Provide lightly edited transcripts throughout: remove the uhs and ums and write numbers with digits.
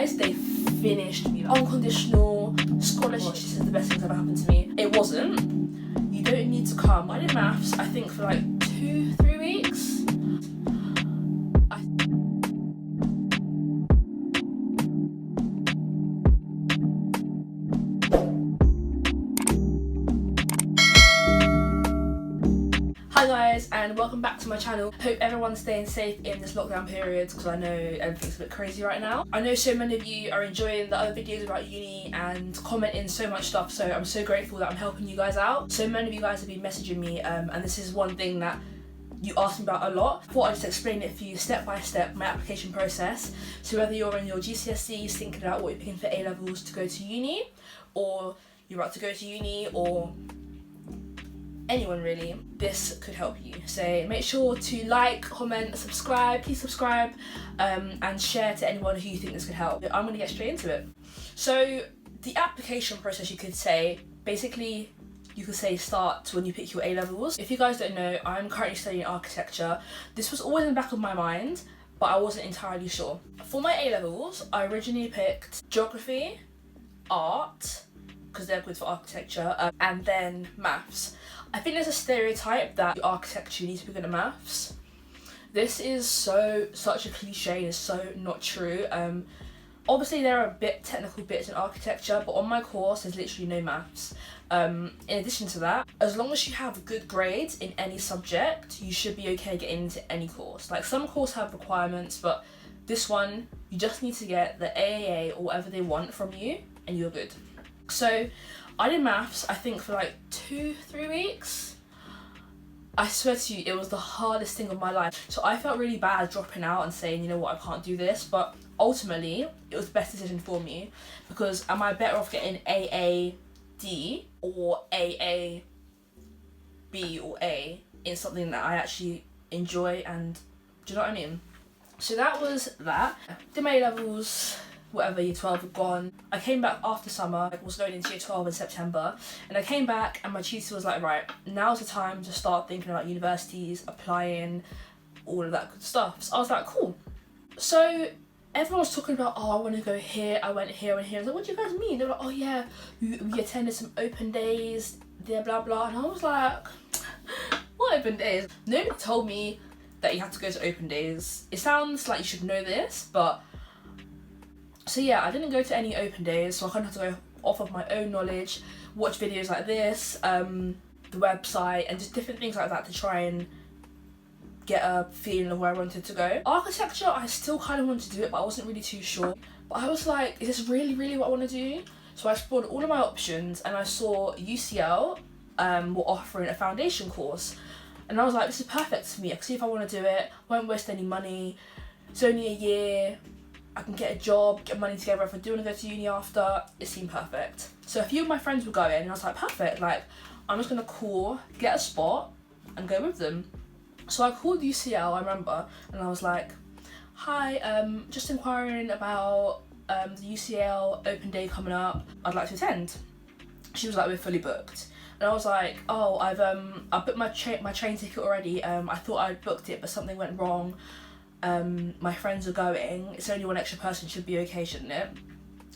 guys, they finished me. Unconditional scholarship. This is the best thing that's ever happened to me. It wasn't. You don't need to come. I did maths, I think, for like 2-3 weeks. Hi guys, and welcome back to my channel. Hope everyone's staying safe in this lockdown period, because I know everything's a bit crazy right now. I know so many of you are enjoying the other videos about uni and commenting so much stuff, so I'm so grateful that I'm helping you guys out. So many of you guys have been messaging me, and this is one thing that you asked me about a lot. I thought I'd just explain it for you step by step, my application process. So whether you're in your GCSEs thinking about what you're picking for A-levels to go to uni, or you're about to go to uni, or anyone really, this could help you. So make sure to like, comment, subscribe, please subscribe, and share to anyone who you think this could help. I'm gonna get straight into it. So the application process, you could say, basically you could say starts when you pick your A-levels. If you guys don't know, I'm currently studying architecture. This was always in the back of my mind, but I wasn't entirely sure. For my A-levels, I originally picked geography, art, because they're good for architecture, and then maths. I think there's a stereotype that architecture, you need to be good at maths. This is such a cliche and it's so not true. Obviously there are a bit technical bits in architecture, but on my course there's literally no maths. In addition to that, as long as you have good grades in any subject, you should be okay getting into any course. Like, some courses have requirements, but this one, you just need to get the AAA or whatever they want from you and you're good. So I did maths, I think, for like 2-3 weeks. I swear to you, it was the hardest thing of my life. So I felt really bad dropping out and saying, you know what, I can't do this. But ultimately, it was the best decision for me, because am I better off getting AAD or AAB or A in something that I actually enjoy, and do you know what I mean? So that was that. Did my A-levels, whatever, year 12 had gone. I came back after summer, I was going into year 12 in September, and I came back and my tutor was like, right, now's the time to start thinking about universities, applying, all of that good stuff. So I was like, cool. So everyone was talking about, oh, I want to go here, I went here and here. I was like, what do you guys mean? They were like, oh yeah, we attended some open days, there, blah blah. And I was like, what open days? Nobody told me that you had to go to open days. It sounds like you should know this, but so yeah, I didn't go to any open days, so I kind of had to go off of my own knowledge, watch videos like this, the website, and just different things like that to try and get a feeling of where I wanted to go. Architecture, I still kind of wanted to do it, but I wasn't really too sure. But I was like, is this really what I want to do? So I explored all of my options, and I saw UCL were offering a foundation course. And I was like, this is perfect for me. I can see if I want to do it, won't waste any money, it's only a year, I can get a job, get money together if I do want to go to uni after. It seemed perfect. So a few of my friends were going, and I was like, perfect, like, I'm just gonna call, get a spot, and go with them. So I called UCL, I remember, and I was like, hi, just inquiring about the UCL open day coming up, I'd like to attend. She was like, we're fully booked. And I was like, oh, I booked my train ticket already. I thought I'd booked it, but something went wrong. My friends are going, it's only one extra person, should be okay, shouldn't it?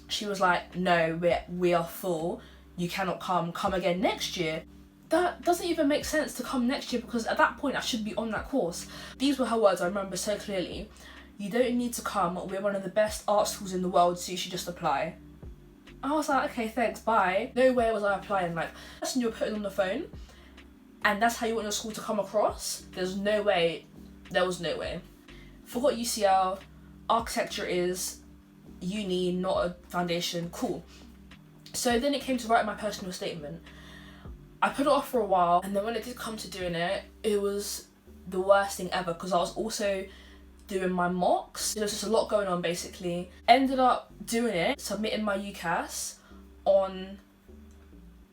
She was like, no, we are full, you cannot come again next year. That doesn't even make sense to come next year, because at that point I should be on that course. These were her words, I remember so clearly. You don't need to come, we're one of the best art schools in the world, so you should just apply. I was like, okay, thanks, bye. No way was I applying. Like, person you're putting on the phone, and that's how you want your school to come across? There's no way, there was no way. Forgot UCL, architecture is uni, not a foundation, cool. So then it came to writing my personal statement. I put it off for a while, and then when it did come to doing it, it was the worst thing ever, because I was also doing my mocks. There was just a lot going on basically. Ended up doing it, submitting my UCAS on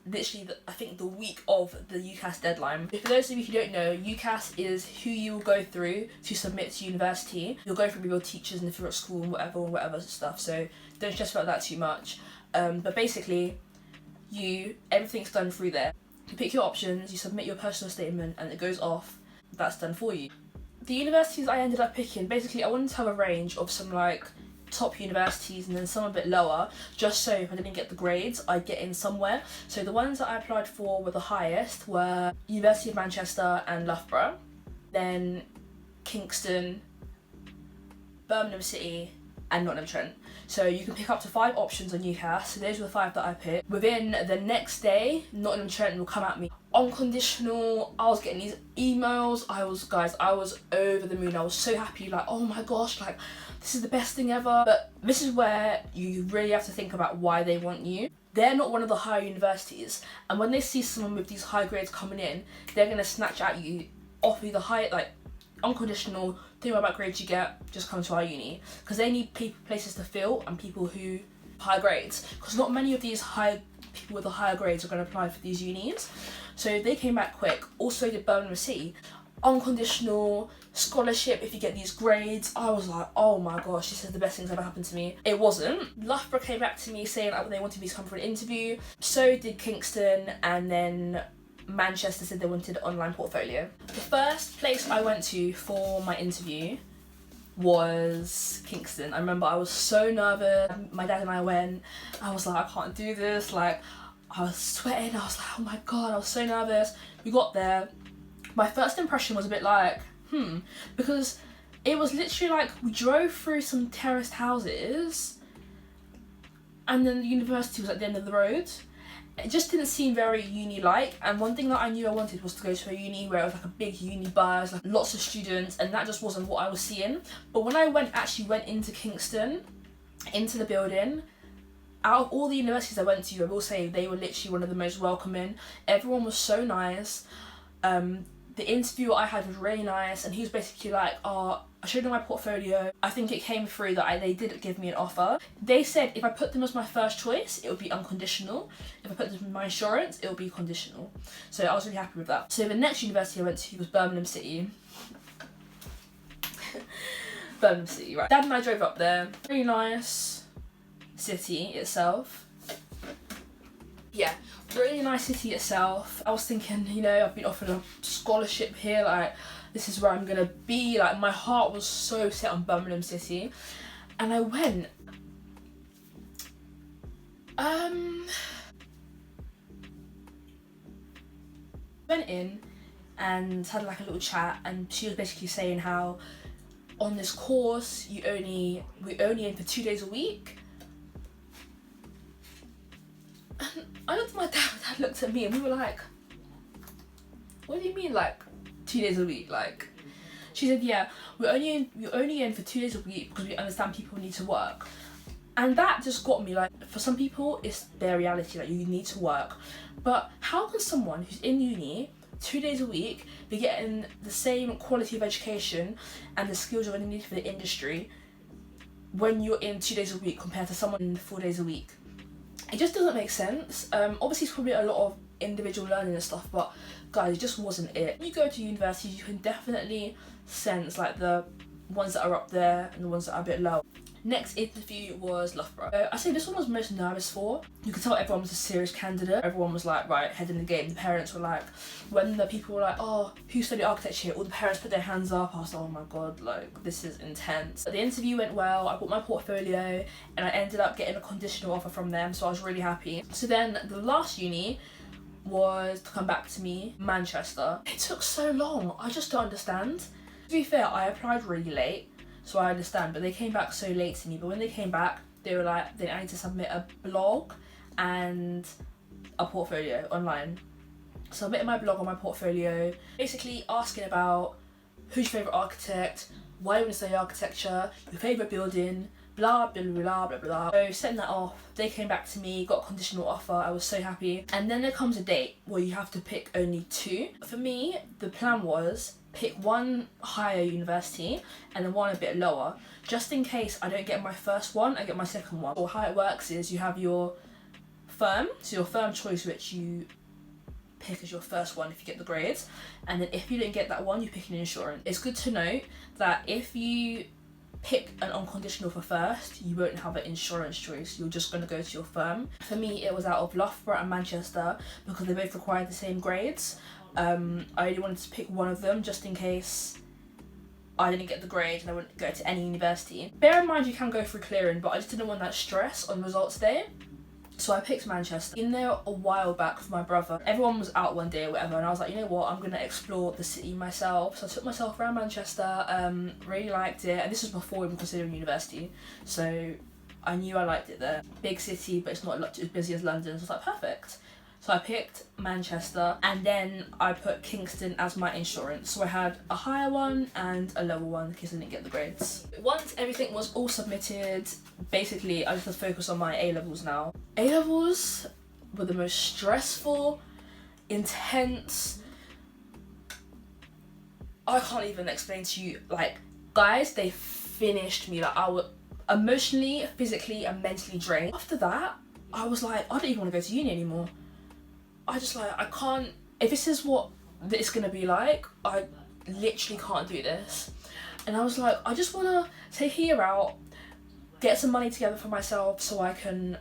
literally I think the week of the UCAS deadline. For those of you who don't know, UCAS is who you will go through to submit to university. You'll go through with your teachers and if you're at school and whatever stuff, so don't stress about that too much. But basically, everything's done through there. You pick your options, you submit your personal statement, and it goes off. That's done for you. The universities I ended up picking, basically I wanted to have a range of some like top universities and then some a bit lower, just so if I didn't get the grades, I'd get in somewhere. So the ones that I applied for were the highest were University of Manchester and Loughborough, then Kingston, Birmingham City and Nottingham-Trent. So you can pick up to 5 options on UCAS, so those were the 5 that I picked. Within the next day, Nottingham-Trent will come at me. Unconditional, I was getting these emails, I was over the moon. I was so happy, like, oh my gosh, like, this is the best thing ever. But this is where you really have to think about why they want you. They're not one of the higher universities, and when they see someone with these high grades coming in, they're gonna snatch at you, offer you the high, like, unconditional, don't worry about grades you get, just come to our uni. Because they need places to fill and people who high grades. Because not many of these people with the higher grades are going to apply for these unis. So they came back quick. Also did Birmingham City. Unconditional scholarship if you get these grades. I was like, oh my gosh, this is the best thing that's ever happened to me. It wasn't. Loughborough came back to me saying like, they wanted me to come for an interview. So did Kingston, and then Manchester said they wanted an online portfolio. The first place I went to for my interview was Kingston. I remember I was so nervous. My dad and I went. I was like, I can't do this. Like, I was sweating. I was like, oh my god, I was so nervous. We got there. My first impression was a bit like, because it was literally like we drove through some terraced houses and then the university was at the end of the road. It just didn't seem very uni-like, and one thing that I knew I wanted was to go to a uni where it was like a big uni buzz, like lots of students, and that just wasn't what I was seeing. But when I actually went into Kingston, into the building, out of all the universities I went to, I will say they were literally one of the most welcoming. Everyone was so nice. The interview I had was really nice, and he was basically like, I showed them my portfolio. I think it came through that they did give me an offer. They said if I put them as my first choice, it would be unconditional. If I put them in my insurance, it would be conditional. So I was really happy with that. So the next university I went to was Birmingham City. Birmingham City, right. Dad and I drove up there. Really nice city itself. Yeah, really nice city itself. I was thinking, you know, I've been offered a scholarship here, like, this is where I'm gonna be. Like, my heart was so set on Birmingham City. And I went. Went in and had like a little chat, and she was basically saying how on this course we're only in for 2 days a week. And I looked at my dad looked at me, and we were like, what do you mean, like 2 days a week? Like, she said, yeah, we're only in for 2 days a week because we understand people need to work. And that just got me, like, for some people it's their reality, like, you need to work. But how can someone who's in uni 2 days a week be getting the same quality of education and the skills you're going to need for the industry when you're in 2 days a week compared to someone in 4 days a week? It just doesn't make sense. Obviously it's probably a lot of individual learning and stuff, but guys, it just wasn't it. When you go to university, you can definitely sense like the ones that are up there and the ones that are a bit low. Next interview was Loughborough. I say this one I was most nervous for. You could tell everyone was a serious candidate. Everyone was like, right, head in the game. The parents were like, when the people were like, oh, who studied architecture here? All the parents put their hands up. I was like, oh my god, like, this is intense. The interview went well. I bought my portfolio and I ended up getting a conditional offer from them, so I was really happy. So then the last uni was to come back to me, Manchester. It took so long. I just don't understand. To be fair, I applied really late, so I understand, but they came back so late to me. But when they came back, they were like, I need to submit a blog and a portfolio online. So I submitted my blog and my portfolio, basically asking about who's your favourite architect, why you want to study architecture, your favourite building, blah blah blah blah blah. So setting that off, they came back to me, got a conditional offer. I was so happy. And then there comes a date where you have to pick only 2. For me, the plan was pick one higher university and then one a bit lower, just in case I don't get my first one, I get my second one. Or how it works is you have your firm, so your firm choice, which you pick as your first one if you get the grades, and then if you don't get that one, you pick an insurance. It's good to note that if you pick an unconditional for first, you won't have an insurance choice, you're just going to go to your firm. For me, it was out of Loughborough and Manchester because they both required the same grades. I only wanted to pick one of them just in case I didn't get the grade and I wouldn't go to any university. Bear in mind you can go through clearing, but I just didn't want that stress on results day. So I picked Manchester. In there a while back with my brother. Everyone was out one day or whatever, and I was like, you know what, I'm gonna explore the city myself. So I took myself around Manchester, really liked it, and this was before even considering university. So I knew I liked it there. Big city, but it's not as busy as London, so I was like, perfect. So I picked Manchester, and then I put Kingston as my insurance. So I had a higher one and a lower one in case I didn't get the grades. Once everything was all submitted, basically I just had to focus on my A-levels now. A-levels were the most stressful, intense, I can't even explain to you, like, guys, they finished me. Like, I was emotionally, physically and mentally drained. After that, I was like, I don't even want to go to uni anymore. I just like, I can't, if this is what it's gonna be like, I literally can't do this. And I was like, I just wanna take a year out, get some money together for myself so I can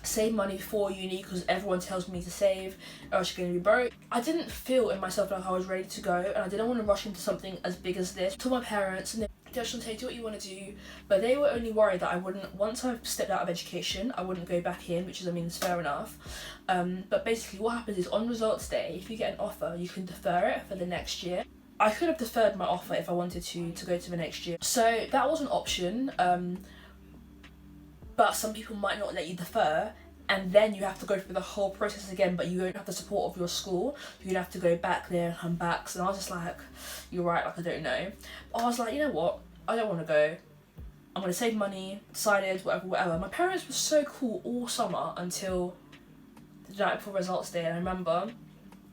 save money for uni, because everyone tells me to save or else you're gonna be broke. I didn't feel in myself like I was ready to go, and I didn't want to rush into something as big as this. I told my parents, and they just say, do what you want to do, but they were only worried that I wouldn't, once I've stepped out of education, I wouldn't go back in, which is, I mean, it's fair enough. But basically what happens is on results day, if you get an offer, you can defer it for the next year. I could have deferred my offer if I wanted to go to the next year. So that was an option, but some people might not let you defer, and then you have to go through the whole process again, but you don't have the support of your school. You'd have to go back there and come back. So I was just like, you're right, like, I don't know. But I was like, you know what, I don't want to go. I'm going to save money, decided, whatever. My parents were so cool all summer until the night before results day. And I remember,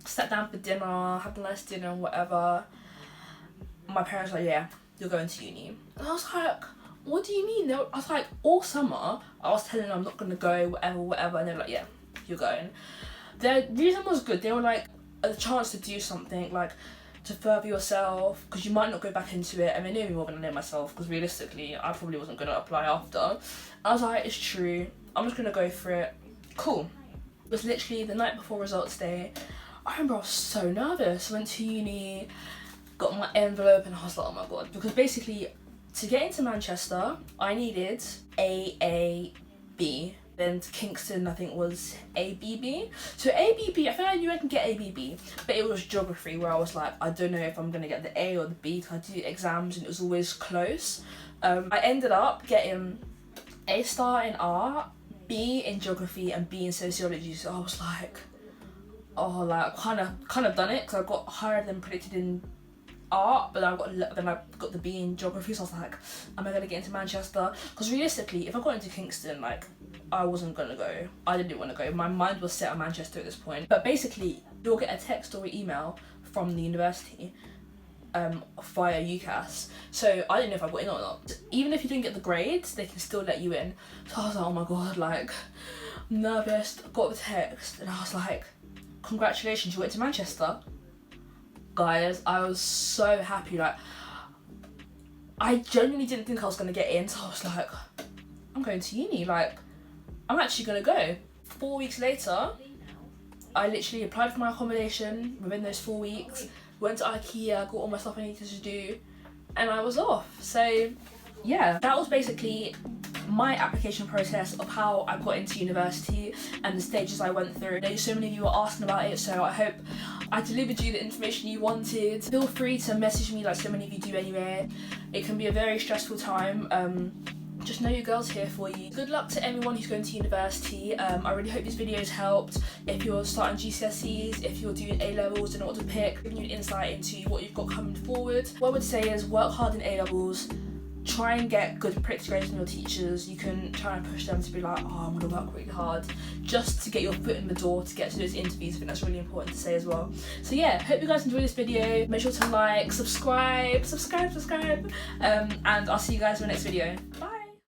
sat down for dinner, had a nice dinner and whatever. My parents were like, yeah, you're going to uni. And I was like, what do you mean? I was like, all summer, I was telling them I'm not going to go, whatever. And they were like, yeah, you're going. The reason was good. They were like, a chance to do something, like, to further yourself, because you might not go back into it. And they knew me more than I knew myself, because realistically, I probably wasn't going to apply after. I was like, it's true. I'm just going to go for it. Cool. It was literally the night before results day. I remember I was so nervous. I went to uni, got my envelope, and I was like, oh my god. Because basically, to get into Manchester, I needed AAB. Then to Kingston, I think was ABB. So ABB, I think I knew I can get ABB, but it was geography where I was like, I don't know if I'm gonna get the A or the B, because I did exams and it was always close. I ended up getting A star in art, B in geography, and B in sociology. So I was like, oh, like kind of done it, because I got higher than predicted in art, but then I got the B in geography. So I was like, am I gonna get into Manchester? Because realistically, if I got into Kingston, like, I wasn't gonna go. I didn't want to go. My mind was set on Manchester at this point. But basically, you'll get a text or an email from the university via UCAS. So I didn't know if I got in or not. Even if you didn't get the grades, they can still let you in. So I was like, oh my god, like, nervous. Got the text, and I was like, congratulations, you went to Manchester. Guys, I was so happy. Like, I genuinely didn't think I was gonna get in. So I was like, I'm going to uni. Like, I'm actually gonna go. 4 weeks later, I literally applied for my accommodation within those 4 weeks, went to IKEA, got all my stuff I needed to do, and I was off. So yeah, that was basically my application process of how I got into university and the stages I went through. I know so many of you were asking about it, so I hope I delivered you the information you wanted. Feel free to message me like so many of you do anyway. It can be a very stressful time. Just know your girl's here for you. Good luck to everyone who's going to university. I really hope this video's helped. If you're starting GCSEs, if you're doing A-levels, don't know what to pick, giving you an insight into what you've got coming forward. What I would say is work hard in A-levels. Try and get good predicted grades from your teachers. You can try and push them to be like, oh, I'm gonna work really hard just to get your foot in the door to get to those interviews. I think that's really important to say as well. So yeah, hope you guys enjoyed this video. Make sure to like, subscribe, and I'll see you guys in the next video. Bye.